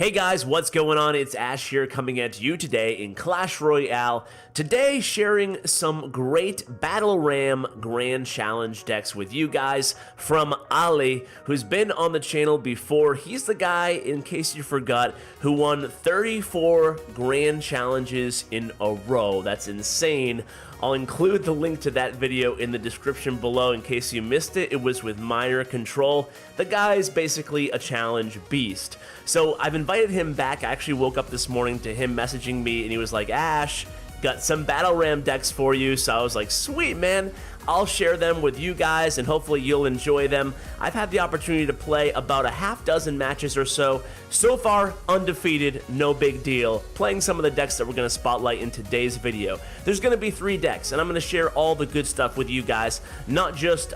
Hey guys, what's going on? It's Ash here coming at you today in Clash Royale. Today sharing some great Battleram Grand Challenge decks with you guys from Ali, who's been on the channel before. He's the guy, in case you forgot, who won 34 Grand Challenges in a row. That's insane. I'll include the link to that video in the description below in case you missed it. It was with Miner Control. The guy's basically a challenge beast. So I've invited him back. I actually woke up this morning to him messaging me and he was like, Ash, got some Battleram decks for you. So I was like, sweet, man. I'll share them with you guys and hopefully you'll enjoy them. I've had the opportunity to play about a half dozen matches or so. So far, undefeated, no big deal. Playing some of the decks that we're going to spotlight in today's video. There's going to be 3 decks, and I'm going to share all the good stuff with you guys. Not just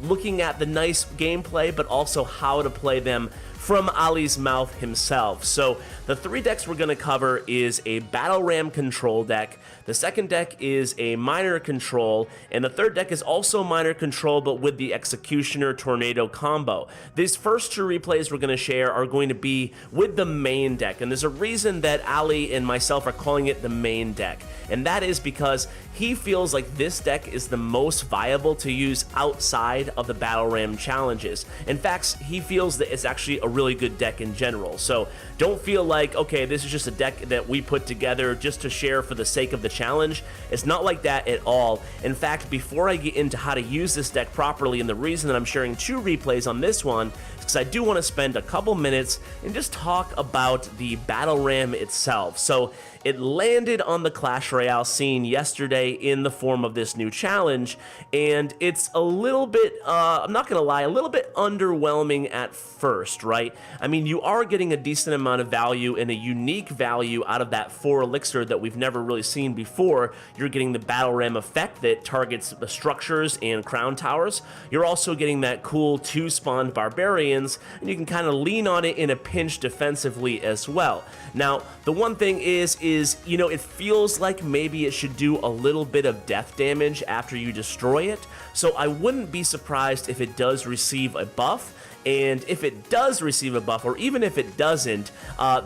looking at the nice gameplay, but also how to play them from Ali's mouth himself. So the 3 decks we're going to cover is a Battleram Control deck, the second deck is a Miner Control, and the third deck is also Miner Control but with the Executioner Tornado combo. These first 2 replays we're going to share are going to be with the main deck, and there's a reason that Ali and myself are calling it the main deck, and that is because he feels like this deck is the most viable to use outside of the Battleram challenges. In fact, he feels that it's actually a really good deck in general. So don't feel like, okay, this is just a deck that we put together just to share for the sake of the challenge. It's not like that at all. In fact, before I get into how to use this deck properly, and the reason that I'm sharing 2 replays on this one, is because I do want to spend a couple minutes and just talk about the Battleram itself. So it landed on the Clash Royale scene yesterday in the form of this new challenge, and it's a little bit, I'm not gonna lie, a little bit underwhelming at first, right? I mean, you are getting a decent amount of value and a unique value out of that 4 elixir that we've never really seen before. You're getting the Battleram effect that targets the structures and crown towers. You're also getting that cool 2 spawned barbarians, and you can kind of lean on it in a pinch defensively as well. Now, the one thing is, you know, it feels like maybe it should do a little bit of death damage after you destroy it, so I wouldn't be surprised if it does receive a buff. And if it does receive a buff, or even if it doesn't,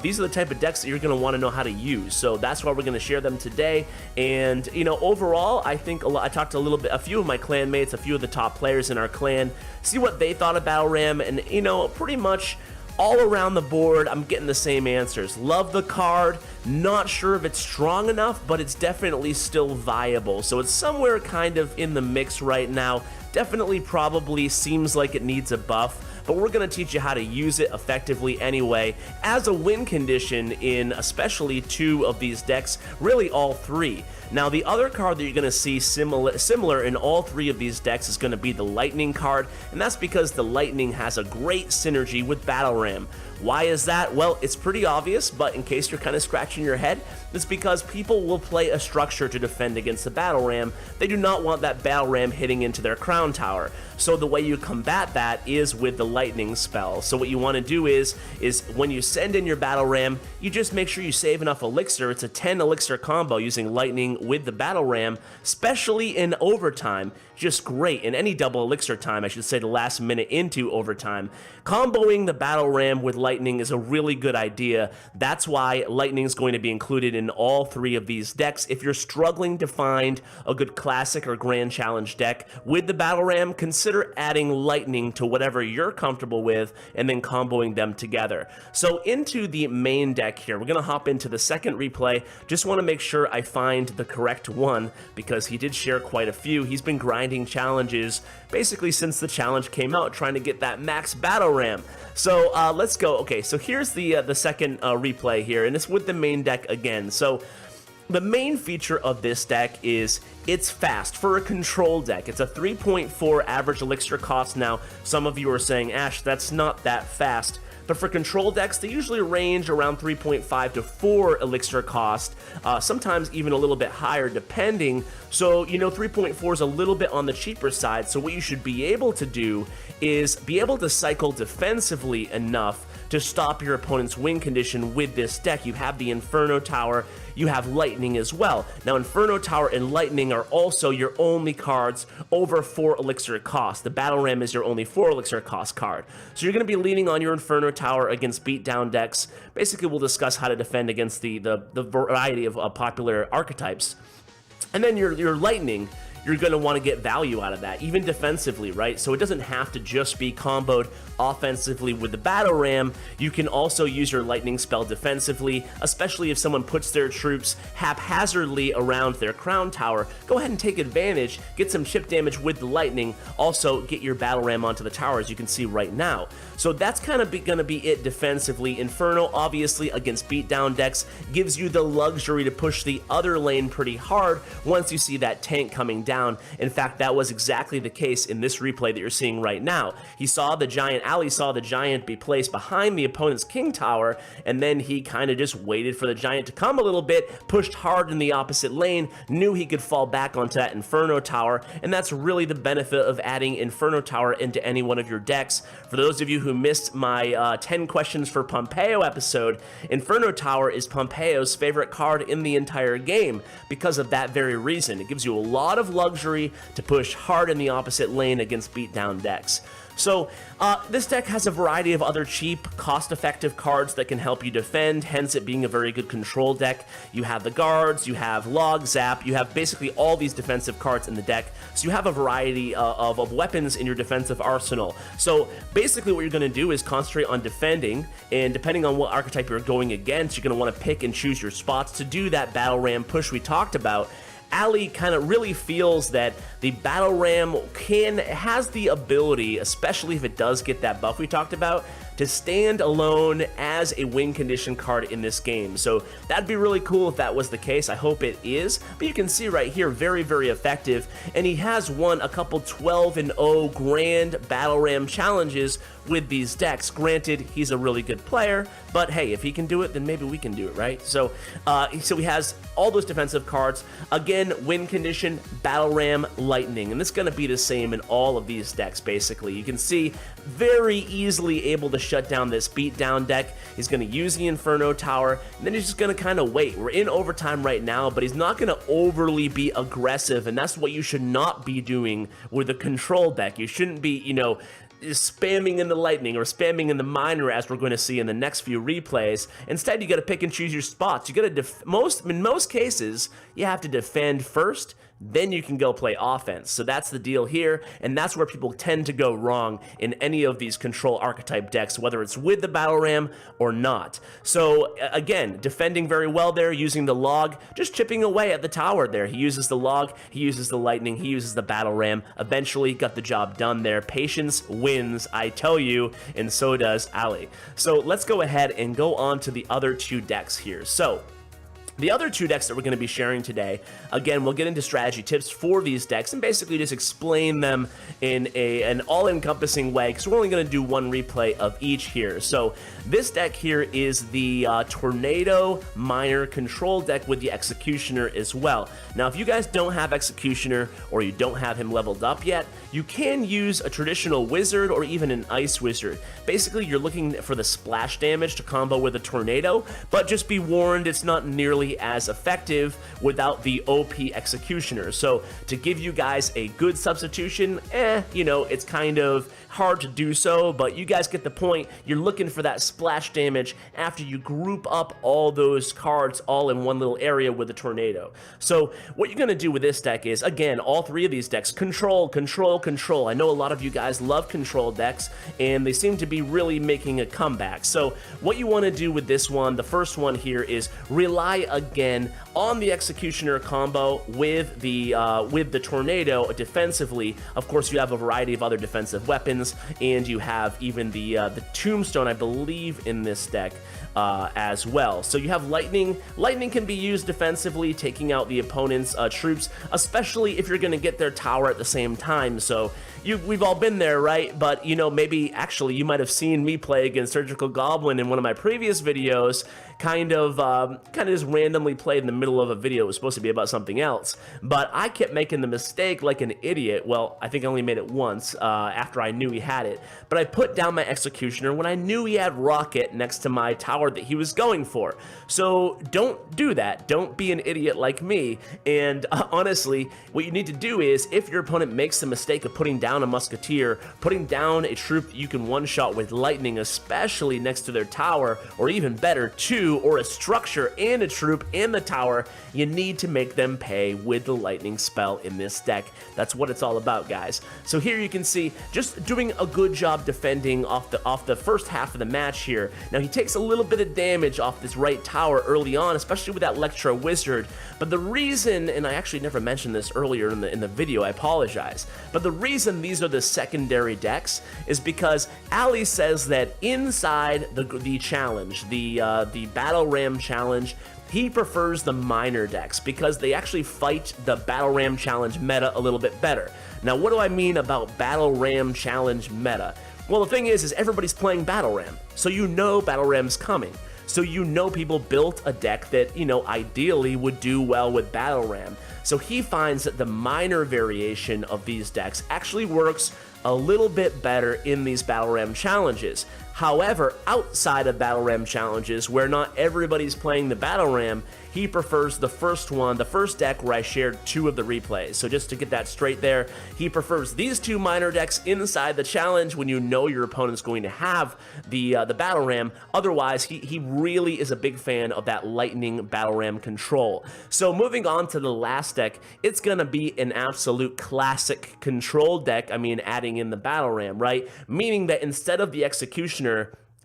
these are the type of decks that you're going to want to know how to use. So that's why we're going to share them today. And, you know, overall, I think I talked a few of my clanmates, a few of the top players in our clan, see what they thought of Battleram, and, you know, pretty much all around the board, I'm getting the same answers. Love the card, not sure if it's strong enough, but it's definitely still viable. So it's somewhere kind of in the mix right now. Definitely probably seems like it needs a buff, but we're going to teach you how to use it effectively anyway as a win condition in especially 2 of these decks, really all 3. Now, the other card that you're going to see similar in all 3 of these decks is going to be the Lightning card, and that's because the Lightning has a great synergy with Battleram. Why is that? Well, it's pretty obvious, but in case you're kind of scratching your head, it's because people will play a structure to defend against the Battleram. They do not want that Battleram hitting into their crown tower. So the way you combat that is with the Lightning spell. So what you want to do is when you send in your Battleram, you just make sure you save enough elixir. It's a 10 elixir combo using Lightning with the Battleram, especially in overtime. Just great. In any double elixir time, I should say the last minute into overtime. Comboing the Battleram with Lightning is a really good idea. That's why Lightning is going to be included in all 3 of these decks. If you're struggling to find a good classic or grand challenge deck with the Battleram, consider adding Lightning to whatever you're comfortable with and then comboing them together. So into the main deck here, we're going to hop into the second replay. Just want to make sure I find the correct one because he did share quite a few. He's been grinding challenges basically since the challenge came out, trying to get that max Battleram. So let's go. Okay, so here's the second replay here, and it's with the main deck again. So the main feature of this deck is it's fast for a control deck. It's a 3.4 average elixir cost. Now, some of you are saying, Ash, that's not that fast. But for control decks, they usually range around 3.5 to 4 elixir cost, sometimes even a little bit higher depending. So, you know, 3.4 is a little bit on the cheaper side. So what you should be able to do is be able to cycle defensively enough to stop your opponent's win condition with this deck. You have the Inferno Tower, you have Lightning as well. Now, Inferno Tower and Lightning are also your only cards over 4 elixir cost. The Battleram is your only 4 elixir cost card. So you're going to be leaning on your Inferno Tower against beatdown decks. Basically, we'll discuss how to defend against the variety of popular archetypes. And then your Lightning, you're going to want to get value out of that, even defensively, right? So it doesn't have to just be comboed offensively with the Battleram. You can also use your Lightning spell defensively, especially if someone puts their troops haphazardly around their Crown Tower. Go ahead and take advantage, get some chip damage with the Lightning, also get your Battleram onto the tower, as you can see right now. So that's kind of going to be it defensively. Inferno, obviously, against beatdown decks, gives you the luxury to push the other lane pretty hard once you see that tank coming down. In fact, that was exactly the case in this replay that you're seeing right now. He saw the giant, Ali saw the giant be placed behind the opponent's king tower, and then he kind of just waited for the giant to come a little bit, pushed hard in the opposite lane, knew he could fall back onto that Inferno Tower, and that's really the benefit of adding Inferno Tower into any one of your decks. For those of you who missed my 10 questions for Pompeo episode, Inferno Tower is Pompeo's favorite card in the entire game because of that very reason. It gives you a lot of luxury to push hard in the opposite lane against beatdown decks. So this deck has a variety of other cheap, cost-effective cards that can help you defend, hence it being a very good control deck. You have the guards, you have log, zap, you have basically all these defensive cards in the deck, so you have a variety of weapons in your defensive arsenal. So basically what you're going to do is concentrate on defending, and depending on what archetype you're going against, you're going to want to pick and choose your spots to do that Battleram push we talked about. Ali kind of really feels that the Battleram has the ability, especially if it does get that buff we talked about, to stand alone as a win condition card in this game. So that'd be really cool if that was the case. I hope it is. But you can see right here, very, very effective. And he has won a couple 12-0 grand Battleram challenges with these decks. Granted, he's a really good player, but hey, if he can do it, then maybe we can do it, right? So he has all those defensive cards. Again, win condition, Battleram, Lightning, and this is going to be the same in all of these decks, basically. You can see very easily able to shut down this beatdown deck. He's going to use the Inferno Tower, and then he's just going to kind of wait. We're in overtime right now, but he's not going to overly be aggressive, and that's what you should not be doing with a control deck. You shouldn't be, spamming in the Lightning or spamming in the Miner, as we're going to see in the next few replays. Instead, you got to pick and choose your spots. You got to in most cases, you have to defend first, then you can go play offense. So that's the deal here, and that's where people tend to go wrong in any of these control archetype decks, whether it's with the Battleram or not. So again, defending very well there, using the log, just chipping away at the tower there. He uses the log, he uses the Lightning, he uses the Battleram. Eventually got the job done there. Patience wins, I tell you, and so does Ali. So let's go ahead and go on to the other two decks here. So the other two decks that we're going to be sharing today, again, we'll get into strategy tips for these decks and basically just explain them in an all-encompassing way, because we're only going to do one replay of each here. So this deck here is the Tornado Miner Control deck with the Executioner as well. Now, if you guys don't have Executioner or you don't have him leveled up yet, you can use a traditional wizard or even an ice wizard. Basically, you're looking for the splash damage to combo with a tornado, but just be warned, it's not nearly as effective without the OP Executioner. So to give you guys a good substitution, it's kind of hard to do so, but you guys get the point. You're looking for that splash damage after you group up all those cards all in one little area with a tornado. So what you're going to do with this deck is, again, all three of these decks, control, control, control. I know a lot of you guys love control decks, and they seem to be really making a comeback. So what you want to do with this one, the first one here, is rely again on the Executioner combo with the tornado defensively. Of course, you have a variety of other defensive weapons, and you have even the Tombstone, I believe, in this deck as well. So you have Lightning. Lightning can be used defensively, taking out the opponent's troops, especially if you're going to get their tower at the same time. So we've all been there, right? But maybe actually you might have seen me play against Surgical Goblin in one of my previous videos. kind of just randomly played in the middle of a video. It was supposed to be about something else, but I kept making the mistake like an idiot. Well, I think I only made it once after I knew he had it, but I put down my executioner when I knew he had rocket next to my tower that he was going for. So don't do that. Don't be an idiot like me. And honestly, what you need to do is, if your opponent makes the mistake of putting down a musketeer, putting down a troop you can one-shot with lightning, especially next to their tower, or even better, two, or a structure and a troop in the tower, you need to make them pay with the lightning spell in this deck. That's what it's all about, guys. So here you can see just doing a good job defending off the first half of the match here. Now he takes a little bit of damage off this right tower early on, especially with that Electro Wizard, but the reason, and I actually never mentioned this earlier in the video, I apologize, but the reason these are the secondary decks is because Ali says that inside the challenge, the Battleram challenge, he prefers the miner decks because they actually fight the Battleram challenge meta a little bit better. Now, what do I mean about Battleram challenge meta? Well, the thing is everybody's playing Battleram, so you know Battleram's coming. So you know people built a deck that, you know, ideally would do well with Battleram. So he finds that the miner variation of these decks actually works a little bit better in these Battleram challenges. However, outside of Battleram challenges, where not everybody's playing the Battleram, he prefers the first one, the first deck where I shared 2 of the replays. So just to get that straight there, he prefers these 2 miner decks inside the challenge when you know your opponent's going to have the Battleram. Otherwise, he really is a big fan of that Lightning Battleram Control. So moving on to the last deck, it's gonna be an absolute classic control deck. I mean, adding in the Battleram, right? Meaning that instead of the Executioner,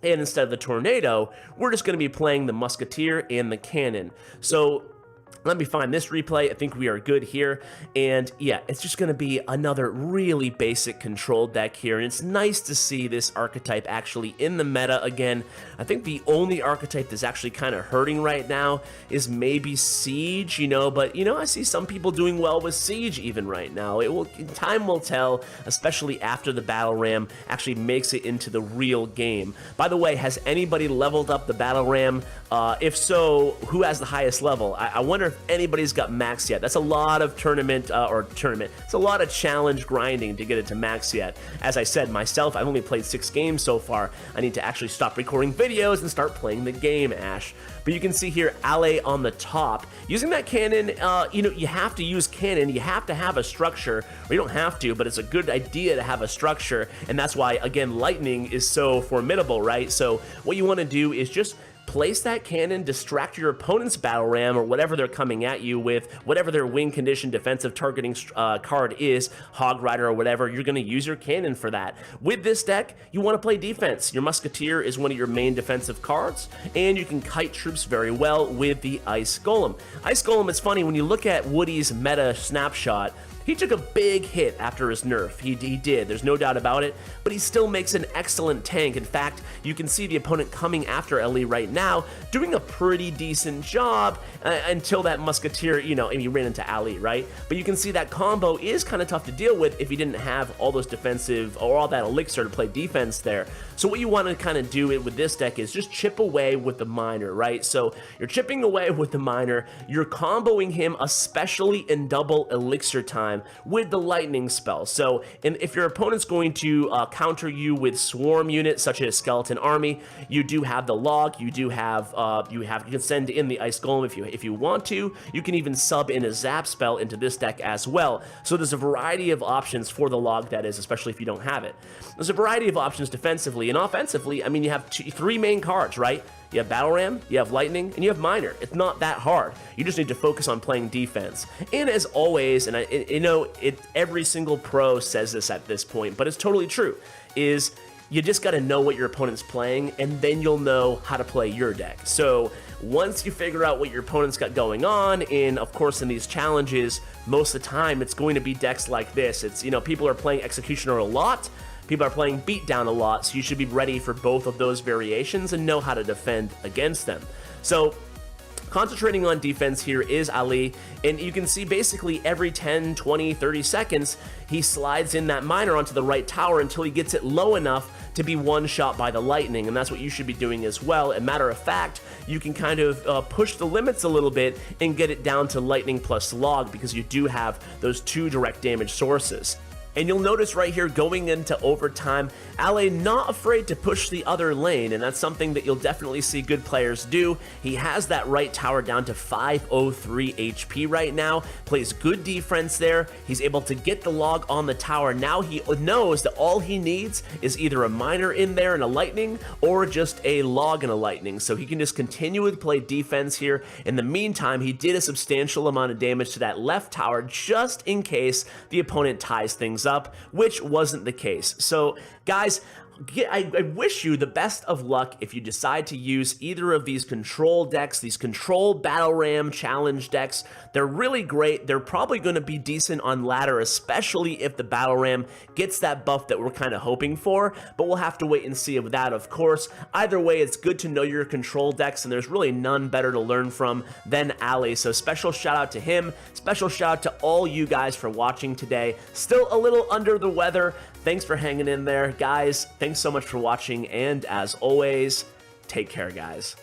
and instead of the Tornado, we're just going to be playing the Musketeer and the Cannon. So let me find this replay. I think we are good here. And yeah, it's just going to be another really basic control deck here. And it's nice to see this archetype actually in the meta again. I think the only archetype that's actually kind of hurting right now is maybe Siege, you know, but you know, I see some people doing well with Siege even right now. Time will tell, especially after the Battleram actually makes it into the real game. By the way, has anybody leveled up the Battleram? If so, who has the highest level? I wonder if anybody's got max yet. That's a lot of it's a lot of challenge grinding to get it to max yet. As I said myself, I've only played 6 games so far. I need to actually stop recording videos and start playing the game, Ash. But you can see here, Ale on the top. Using that cannon, you know, you have to use cannon. You have to have a structure. Or you don't have to, but it's a good idea to have a structure. And that's why, again, lightning is so formidable, right? So what you want to do is just place that cannon, distract your opponent's Battleram or whatever they're coming at you with, whatever their win condition defensive targeting card is, Hog Rider or whatever, you're going to use your cannon for that. With this deck, you want to play defense. Your Musketeer is one of your main defensive cards, and you can kite troops very well with the Ice Golem. Ice Golem is funny, when you look at Woody's meta snapshot, he took a big hit after his nerf. He did, there's no doubt about it, but he still makes an excellent tank. In fact, you can see the opponent coming after Ellie right now, doing a pretty decent job until that Musketeer, you know, and he ran into Ali, right? But you can see that combo is kind of tough to deal with if you didn't have all those defensive, or all that elixir to play defense there. So what you want to kind of do with this deck is just chip away with the miner, right? So you're chipping away with the miner, you're comboing him, especially in double elixir time, with the lightning spell. So, and if your opponent's going to counter you with swarm units such as Skeleton Army, you do have the log. You do have you can send in the Ice Golem if you want to. You can even sub in a zap spell into this deck as well. So there's a variety of options for the log, that is, especially if you don't have it. There's a variety of options defensively and offensively. I mean, you have 3 main cards, right? You have Battleram, you have Lightning, and you have Miner. It's not that hard. You just need to focus on playing defense. And as always, and every single pro says this at this point, but it's totally true, is you just got to know what your opponent's playing, and then you'll know how to play your deck. So once you figure out what your opponent's got going on, and of course in these challenges, most of the time it's going to be decks like this. It's, you know, people are playing Executioner a lot, people are playing Beatdown a lot, so you should be ready for both of those variations and know how to defend against them. So a Concentrating on defense here is Ali, and you can see basically every 10, 20, 30 seconds, he slides in that miner onto the right tower until he gets it low enough to be one shot by the lightning, and that's what you should be doing as well. And matter of fact, you can kind of push the limits a little bit and get it down to lightning plus log, because you do have those 2 direct damage sources. And you'll notice right here, going into overtime, Ale not afraid to push the other lane, and that's something that you'll definitely see good players do. He has that right tower down to 503 HP right now, plays good defense there. He's able to get the log on the tower. Now he knows that all he needs is either a miner in there and a lightning, or just a log and a lightning, so he can just continue to play defense here. In the meantime, he did a substantial amount of damage to that left tower just in case the opponent ties things up, which wasn't the case. So guys, I wish you the best of luck if you decide to use either of these control decks, these control Battleram challenge decks. They're really great. They're probably going to be decent on ladder, especially if the Battleram gets that buff that we're kind of hoping for, but we'll have to wait and see with that, of course. Either way, it's good to know your control decks, and there's really none better to learn from than Ali. So special shout out to him, special shout out to all you guys for watching today. Still a little under the weather. Thanks for hanging in there, guys. Thanks so much for watching, and as always, take care, guys.